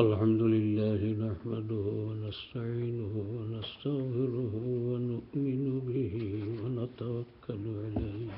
الحمد لله نحمده ونستعينه ونستغفره ونؤمن به ونتوكل عليه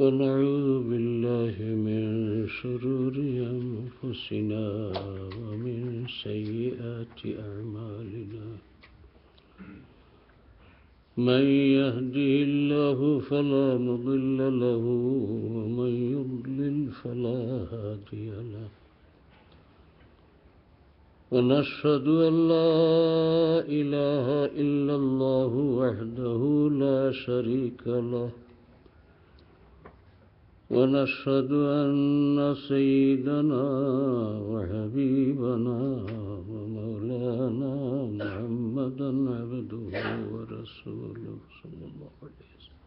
ونعوذ بالله من شرور أنفسنا ومن سيئات أعمالنا من يهده الله فلا مضل له ومن يضلل فلا هادي له ونشهد أن لا إله إلا الله وحده لا شريك له ونشهد أن سيدنا وحبيبنا ومولانا محمدا عبده ورسوله صلى الله عليه وسلم.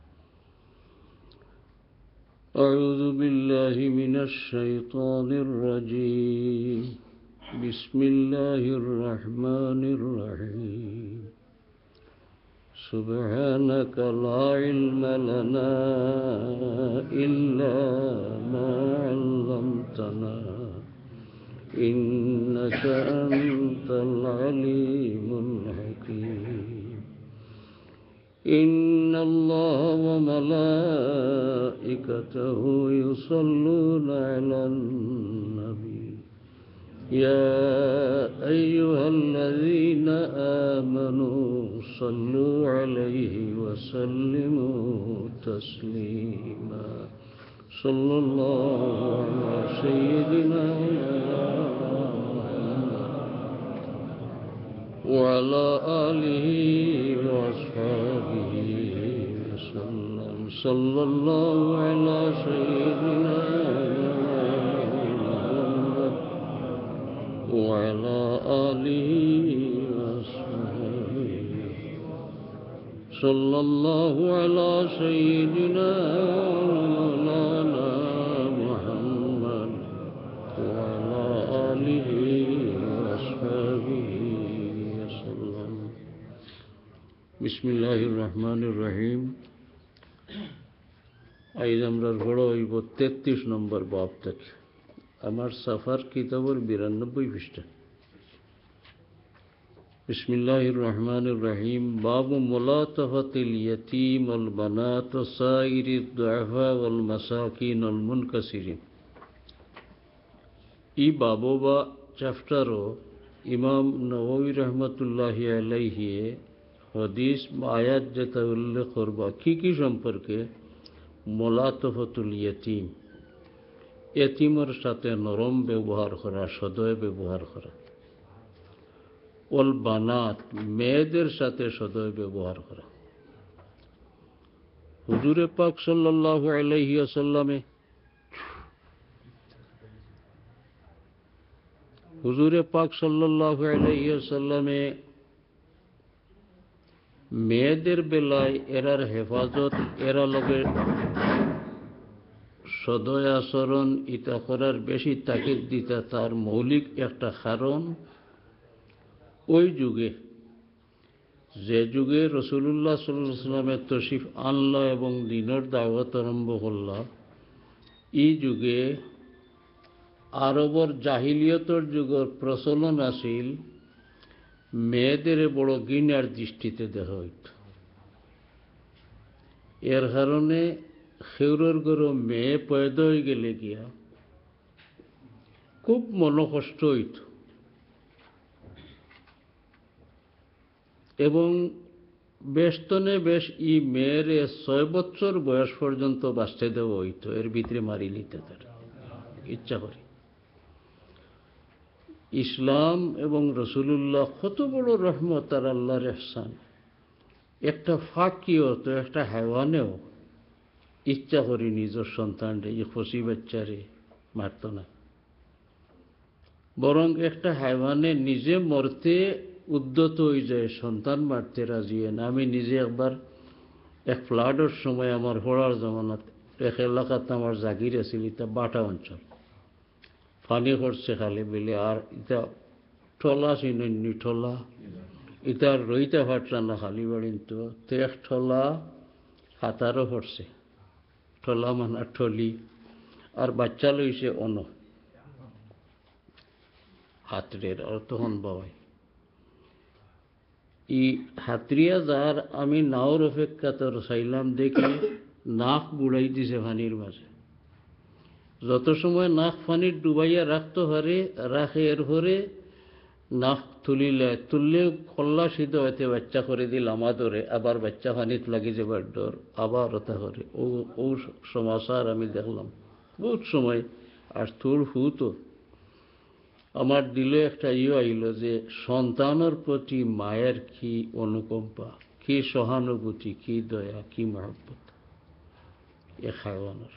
أعوذ بالله من الشيطان الرجيم. بسم الله الرحمن الرحيم. سبحانك لا علم لنا إلا ما علمتنا إنك أنت العليم الحكيم. إن الله وملائكته يصلون على النبي يا أيها الذين آمنوا صلوا عليه وسلموا تسليما. صلى الله على سيدنا وعلى آله وأصحابه وسلم. صلى الله على سيدنا وعلى آله وصحبه. صلى الله على سيدنا مولانا محمد وعلى آله وصحبه وسلم. بسم الله الرحمن الرحيم. আজ আমরা পড়া হইব 33 নম্বর বাব থেকে। আমার সাফার কিতাবের 92 পৃষ্ঠা। বিসমিল্লাহির রহমানির রহিম। বাবু মুলাতাফাতিল ইয়াতীম ওয়াল বানাত ওয়া সাইরিদ দুআফা ওয়াল মাসাকিন ওয়াল মুনকাসিরিন। এই বাবু বা চ্যাপ্টারও ইমাম নববী রহমতুল্লাহি আলাইহি হাদিস আয়াত যেটা উল্লেখ করবা কি সম্পর্কে? মুলাতাফাতুল ইয়াতীম, এতিমের সাথে নরম ব্যবহার করা, সদয় ব্যবহার করা। ওয়াল বানাত, মেয়েদের সাথে সদয় ব্যবহার করা। হুজুরে পাক সাল্লাল্লাহু আলাইহি ওয়াসাল্লামে মেয়েদের বেলায় এরার হেফাজত, এরা লগে সদয় আচরণ ইটা করার বেশি তাকিদ দিতা। তার মৌলিক একটা কারণ, ওই যুগে, যে যুগে রাসূলুল্লাহ সাল্লাল্লাহু আলাইহি ওয়াসাল্লামের তশরিফ আনলো এবং দ্বীনের দাওয়াত আরম্ভ করলো, এই যুগে আরবর জাহিলিয়তর যুগের প্রচলন আছিল মেয়েদের বড় ঘৃণার দৃষ্টিতে দেখা হইত। এর কারণে খেউরের গরো মেয়ে পয়দা হয়ে গেলে গিয়া খুব মনকষ্ট হইত এবং বেশতনে বেশ ই মেয়ের 6 বছর বয়স পর্যন্ত বাঁচতে দেওয়া হইত। এর ভিতরে মারি নিতে তারা ইচ্ছা করে। ইসলাম এবং রাসূলুল্লাহ কত বড় রহমত আর আল্লাহর ইহসান। একটা ফাঁকিও তো একটা হাইওয়ানেও ইচ্ছা করি নিজের সন্তানরে, এই খুশি বাচ্চারে মারত না, বরং একটা হাইওয়ানে নিজে মরতে উদ্যত হয়ে যায়, সন্তান মারতে রাজি হয় না। আমি নিজে একবার এক ফ্লাডের সময় আমার পড়ার জমানাত এক এলাকাতে আমার জাগির আছিল, এটা বাটা অঞ্চল, পানি করছে খালি বেলে, আর এটা ঠলা চিনি ঠলা, এটা রইতে পারছে না খালি বাড়িন, তো এক ঠলা হাতারও পড়ছে, ঠলা মানা ঠলি, আর বাচ্চা লইছে অন হাতরের আর তখন বাবাই ই হাতরিয়া যার আমি নাওর অপেক্ষা তোর চাইলাম দেখি নাক বুড়াই দিছে পানির মাঝে যত সময় নাক পানির ডুবাইয়া রাখতে পারে রাখে এর পরে নাক তুললে খল্লা সিদ্ধ হইতে বাচ্চা করে দিল আমাদরে আবার বাচ্চা পানিত লাগি যাবার ডর আবার ওটা করে ও সমাচার আমি দেখলাম বহুত সময় আর তোর হুতো আমার দিলে একটা আইল যে সন্তানের প্রতি মায়ের কি অনুকম্পা কি সহানুভূতি কি দয়া কি মহব্বত এ হায়ওয়ানের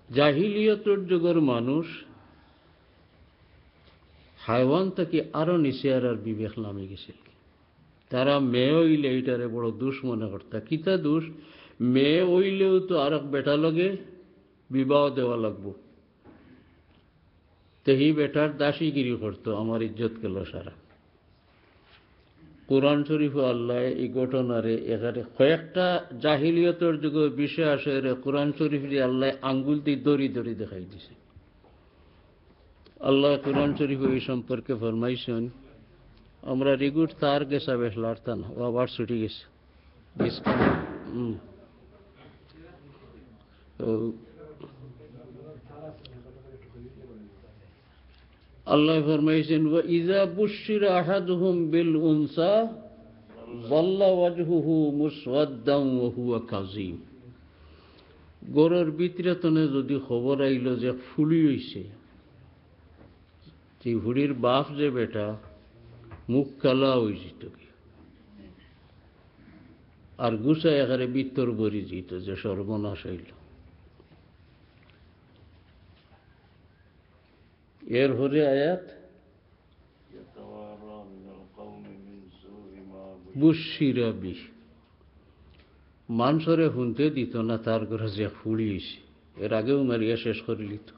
জাহিলিয়তের যুগের মানুষ হায়ওয়ান থেকে আরো নিচে আর বিবেক নামে গেছিল তারা মেয়ে হইলে এইটারে বড় দোষ মনে করতা কিতা দোষ মেয়ে হইলেও তো আর এক বেটা লগে বিবাহ দেওয়া লাগবো তেহি বেটার দাসীগিরি করতো আমার ইজ্জত গেল সারা কোরআন শরীফ আল্লাহ এই ঘটনারে এখানে কয়েকটা জাহিলিয়তের যুগে বিষয় আসে কোরআন শরীফ দিয়ে আল্লাহ আঙ্গুল দিয়ে দড়ি দড়ি দেখাই দিছে আল্লাহ কোরআন শরীফ এই সম্পর্কে ফরমাইছেন আমরা রিগুট তার গেছা বেশ লাড়তা না ও আবার ছুটি গেছে আল্লাহ ফরমাইছেন ওয়া ইযা বুশিরা আহাদুহুম বিল উনসা যাল্লা ওয়াজহুহু মুসওয়াদ্দান ওয়া হুয়া কাযীম গরুর ভিতরে তনে যদি খবর আইল যে ফুলি হইছে যে হুড়ির বাপ যে বেটা মুখ কালা হয়েছিত আর গুছা এখানে বিত্তর বরি যেত যে সর্বনাশ হইল এর হরে আয়াত বুশিরা বিহ মানুষরে শুনতে দিত না তার ঘরে যে ফুড়ি হয়েছে এর আগেও মারিয়া শেষ করে লিত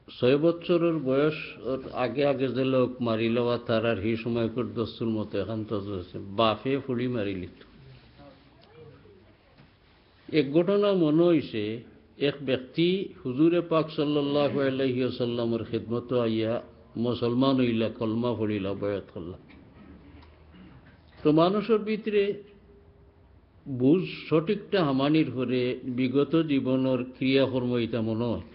6 বছরের বয়স আগে আগে যে লোক মারিল বা তার আর সেই সময়কর দস্তুর মতো এখন তো বাফে ফুড়ি মারি লিত এক ঘটনা মনে হয়েছে এক ব্যক্তি হুজুরে পাক সাল্লাল্লাহু আলাইহি ওয়াসাল্লামের খিদমত আইয়া মুসলমান হইলা কলমা পড়িলা বয়াত করলা তো মানুষের ভিতরে বুঝ সঠিকটা হামানির হরে বিগত জীবনের ক্রিয়াকর্ম এটা মনে হয়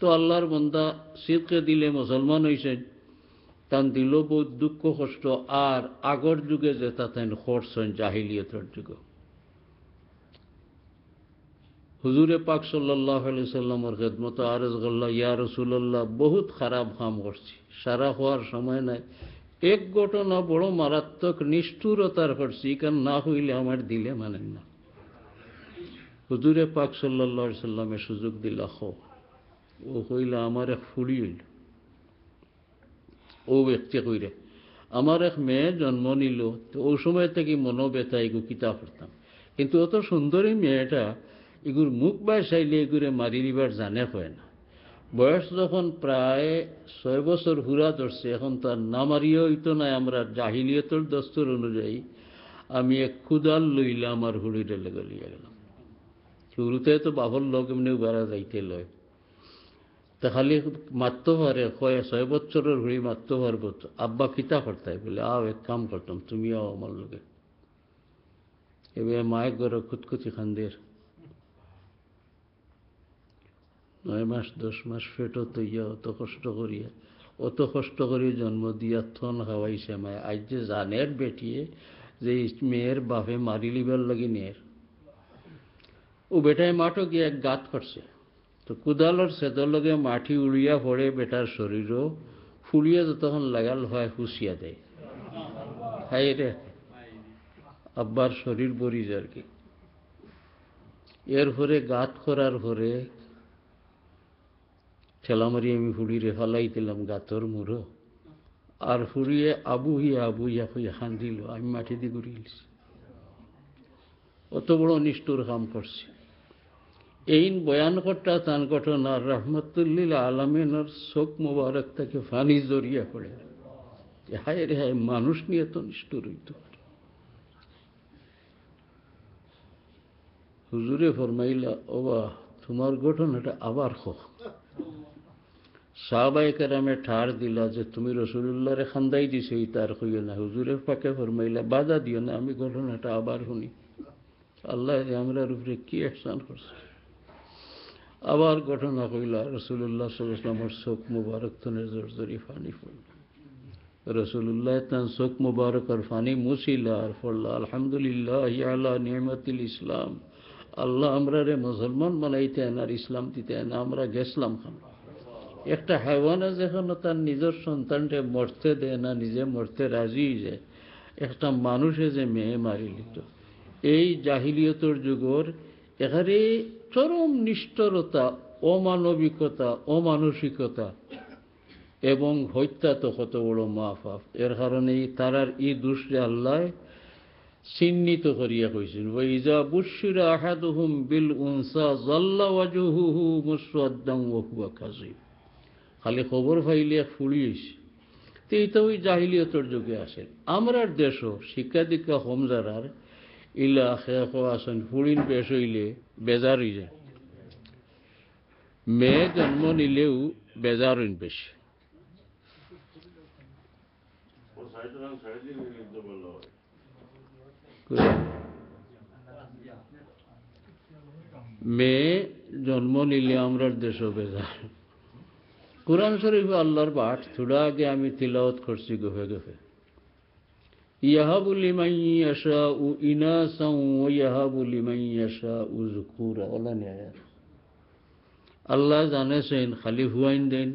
তো আল্লাহর বন্দা সিদকে দিলে মুসলমান হয়েছেন তান দিল বহুত দুঃখ কষ্ট আর আগর যুগে যে তাতেন করছেন জাহিলিয়তের যুগে হুজুরে পাক সাল্লাল্লাহু আলাইহি সাল্লামের খিদমত আরজ করলা ইয়া রাসূলুল্লাহ বহুত খারাপ কাম করছি সারা হওয়ার সময় নাই এক ঘটনা বড় মারাত্মক নিষ্ঠুরতার করছি কারণ না হইলে আমার দিলে মানেন না হুজুরে পাক সাল্লাল্লাহু আলাইহি সাল্লামে সুযোগ দিলা হো ও কইলা আমার এক ফুড়ি হইল ও ব্যক্তি কইরে আমার এক মেয়ে জন্ম নিল তো ওই সময় থেকে মনোব্যথা এগু কিতা করতাম কিন্তু অত সুন্দরী মেয়েটা এগুর মুখ বাই চাইলে এগুরে মারি দিবার জানে হয় না বয়স যখন প্রায় 6 বছর হুরা ধরছে এখন তার না মারিয়ে হইতো না আমরা জাহিলিয়তের দস্তুর অনুযায়ী আমি এক কুদাল লইলাম আর হুড়িরে লেগে লিয়ে গেলাম শুরুতে তো বাবর লোক এমনিও বেড়া যাইতে লয় তা খালি মারতে পারে 6 বছরের হুড়ি মারতে পারবো তো আব্বা কিতা করতাই বলে আও এক কাম করতাম তুমি আও আমার লোকে এবার মায়ের ঘরে খুঁতখুতি খান্দের 9 মাস 10 মাস ফেটো তৈয়া অত কষ্ট করিয়া জন্ম দিয়া থন খাওয়াইছে মায় আজ যে জানের বেটিয়ে যে মেয়ের বাপে মারি লিবার লাগি নের ও বেটায় মাঠও গিয়ে এক গাত করছে তো কুদালর সেদর লগে মাটি উড়িয়া পড়ে বেটার শরীরও ফুলিয়া যতক্ষণ লাগাল হয় হুঁশিয়া দেয় হাই রে আব্বার শরীর বরি আর কি এর পরে গাত করার পরে ঠেলামারি আমি হুড়িরে ফালাই দিলাম গাতর মুড়ো আর হুড়িয়ে আবু হিয়া হইয়া খান দিল আমি মাটি দিয়ে ঘুরিয়েছি অত বড় নিষ্ঠুর কাম করছি এই বয়ান করটা তান ঘটনা রহমতুল্লিল আলমিনের চোখ মোবারক থেকে ফানি জড়িয়া পড়ে হায় রে হায় মানুষ নিয়ে তো নিষ্ঠুর হইত হুজুরে ফরমাইলা ওবা তোমার ঘটনাটা আবার হোক। সাহাবায়ে কেরামে ঠার দিলা যে তুমি রাসূলুল্লাহরে খান্দাই দিছো, তার কইও না। হুজুরে পাকে ফরমাইলা বাধা দিও না, আমি ঘটনাটা আবার শুনি। আল্লাহ আমরার উপরে কি ইহসান করছে। আবার ঘটনা কইলা, রাসূলুল্লাহ সাল্লাল্লাহু আলাইহি ওয়াসাল্লামের চোখ মুবারক তনে জড়জড়ি পানি পড়ল। রাসূলুল্লাহ তার চোখ মুবারকের পানি মুছিলা আর পড়লা আলহামদুলিল্লাহ আলা নি'মাতিল ইসলাম। আল্লাহ আমরারে মুসলমান বানাইতেন আর ইসলাম দিতেন, আমরা গেছলাম খান। একটা হাইওয়ানা যেখানে তার নিজের সন্তানকে মরতে দেয় না, নিজে মরতে রাজি যায়, একটা মানুষে যে মেয়ে মারি লিত, এই জাহিলিয়তের যুগর এখানে চরম নিষ্ঠুরতা, অমানবিকতা, অমানসিকতা এবং হত্যা তো কত বড় মাফাফ। এর কারণে তারার এই দুষ্রে আল্লাহ চিহ্নিত করিয়া কইছেন, ওয়াইজা বুশিরা আহাদুহুম বিল উনসা যাল্লা ওয়াজহুহু মুসওয়াদ্দান ওয়া হুয়া কাযীব। খালি খবর পাইলে ফুড়ি হইছে। তো এইটা ওই জাহিলিয়তের যুগে আসে। আমরার দেশও শিক্ষা দীক্ষা কম যারার ইলা খেয়ে আসেন, ফুড়িন পেশ হইলে বেজার হয়ে যায়। মেয়ে জন্ম নিলেও বেজার হইন বেশি। মেয়ে জন্ম নিলে আমরার দেশও বেজার। কুরআন শরীফে আল্লাহর পাঠ থোড়া আগে আমি তিলাওয়াত করছি গফে গফে। ইয়াহাবু লিমান ইয়াশাউ ইনাসান ওয়া ইয়াহাবু লিমান ইয়াশাউ যুকুরা। আল্লাহ জানেছেন খালি হুয়াইন দেন,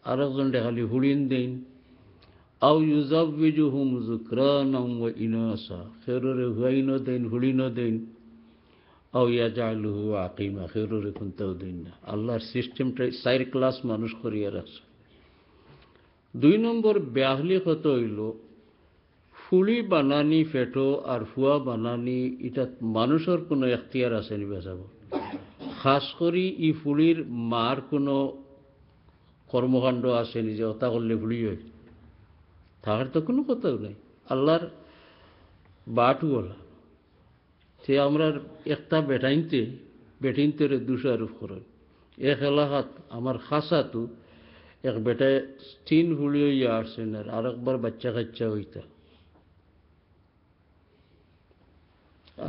আর একজনটা খালি হুড়িন দেন। আও ইউজাউযিজুহুম যুকরানান ওয়া ইনাসা, খেররে হুয়াইনও দেন হুড়িনও দেন। আও ইয়াজআলুহু আকিমা, খেররে কোনটাও দেন না। আল্লাহর সিস্টেমটা 4 ক্লাস মানুষ করিয়া রাখছে। 2 নম্বর ব্যাহলি কত হইল, ফুলি বানানি ফেটো আর ফুয়া বানানি, এটা মানুষের কোনো এখতিয়ার আছে নি বেচাব। খাস করি ই ফুলির মার কোনো কর্মকাণ্ড আসেনি যে ওটা করলে ফুলি হয়, তাহার তো কোনো কথাও নাই। আল্লাহর বাটু বলা সে আমরা একটা বেটাইনতে দোষারোপ করেন। এক এলাকাত আমার খাসাতো এক বেটায় 3 ফুলি হইয়া আসছেন, আর একবার বাচ্চা কাচ্চা হইতা।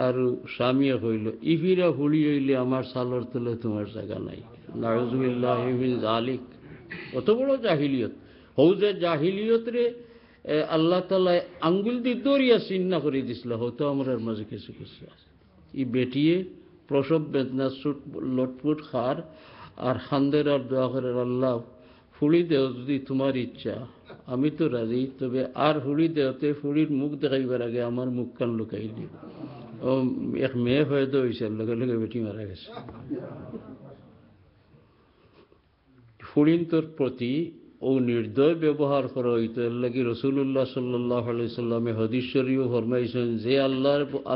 আর স্বামীয়ে কইল ইফিরা ফুলি হইলে আমার সালর তলে তোমার জায়গা নাই। নাউযুবিল্লাহ মিন যালিক। অত বড় জাহিলিয়ত। হৌ যে জাহিলিয়ত রে আল্লাহ তাআলা আঙ্গুল দিয়ে দরিয়া চিহ্ন করে দিছিল, হয়তো আমার মাঝে কিছু কিছু আছে। ই বেটিয়ে প্রসব বেদনা ছুট লটপুট খার আর খান্দের আর দোয়া করে, আল্লাহ ফুড়ি দেও যদি তোমার ইচ্ছা, আমি তো রাজি, তবে আর ফুড়ি দেওতে ফুড়ির মুখ দেখাইবার আগে আমার মুখ কান লুকাই দিও। ও এক মেয়ে হয়তো হয়েছে, লগে লগে বেটি মারা গেছে। ফুড়িন্তর প্রতি ও নির্দয় ব্যবহার করা হইতো। এর লাগি রাসূলুল্লাহ সাল্লাল্লাহু আলাইহি সাল্লামে হাদিস শরীফে ফরমাইছেন যে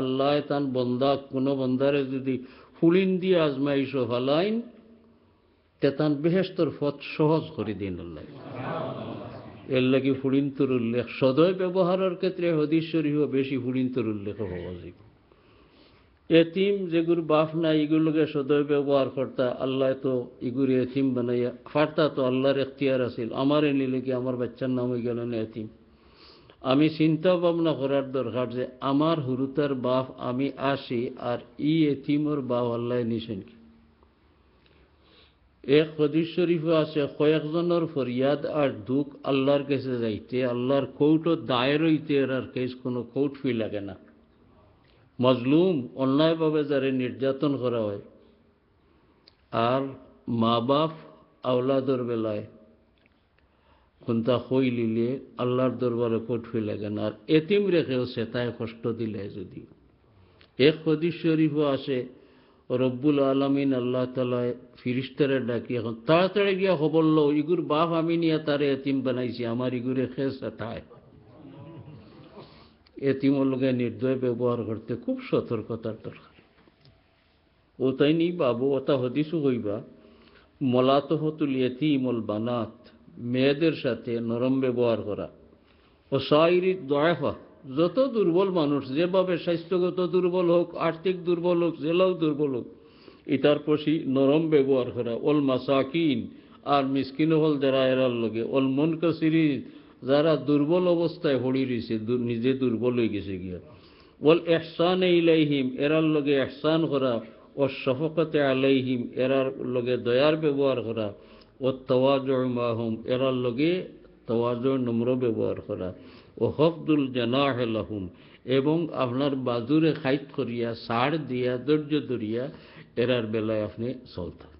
আল্লাহ তান বন্দা কোনো বন্দারে যদি ফুলিন দিয়ে আজমাইশ ফালাইন তে তান বেহেশতর পথ সহজ করে দিন আল্লাহ। এর লাগি ফুড়িন্তর উল্লেখ সদয় ব্যবহারের ক্ষেত্রে হাদিস শরীফে বেশি ফুড়িন্তর উল্লেখ হওয়া উচিত। এতিম যেগুর বাপ নাই এগুলোকে সদয় ব্যবহার করতা, আল্লাহ তো এগুলো এতিম বানাইয়া ফারতা, তো আল্লাহর এখতিয়ার আছিল। আমার নিলে কি আমার বাচ্চার নাম হয়ে গেল না এতিম। আমি চিন্তা ভাবনা করার দরকার যে আমার হুরুতার বাপ আমি আসি আর ই এতিমর বাপ আল্লাহ নিছেন কি। এক হাদিস শরীফে আছে কয়েকজনের ফরিয়াদ আর দুঃখ আল্লাহর কাছে যাইতে আল্লাহর কৌটো দায়ের হইতে আর কেস কোনো কৌট ফি লাগে না। মজলুম অন্যায়ভাবে যারে নির্যাতন করা হয় আর মা বাপ আওলাদর বেলায় কোনটা হই লিলে আল্লাহর দরবারে কোট হই লাগে না। আর এতিম রেখেও সে তাই কষ্ট দিলে যদি এক হাদিস শরীফও আসে রব্বুল আলামিন আল্লাহ তাআলা ফিরিস্তারে ডাকি এখন তাড়াতাড়ি গিয়া খবর লো ইগুর বাপ আমি নিয়ে তারে এতিম বানাইছি, আমার ইগুরে খেস তাই। এতিমর লোকে নির্দয় ব্যবহার করতে খুব সতর্কতার দরকার। ও তাই নি বাবু ওটা হদিসও হইবা মলাতহতুল ইয়তীমুল বানাত, মেয়েদের সাথে নরম ব্যবহার করা। ও সাইরি দয়াফা, যত দুর্বল মানুষ যেভাবে স্বাস্থ্যগত দুর্বল হোক, আর্থিক দুর্বল হোক, জেলাও দুর্বল হোক, ইতার পশি নরম ব্যবহার করা, ওল মাসাকিন আর মিসকিন হল যারা এরার লগে, ওল মুনকাসিরিন যারা দুর্বল অবস্থায় হড়ি রয়েছে, নিজে দুর্বল হয়ে গেছে গিয়া, ওল ইহসান ইলাইহিম এরার লগে ইহসান করা, ও শফকতে আলাইহিম এরার লগে দয়ার ব্যবহার করা, ও তাওয়াজু মাহুম এরার লগে তাওয়াজু নম্র ব্যবহার করা, ও হফদুল জানাহ লাহুম এবং আপনার বাজুরে খাইত করিয়া সাড় দিয়া ধৈর্য ধরিয়া এরার বেলায় আপনি চলতেন।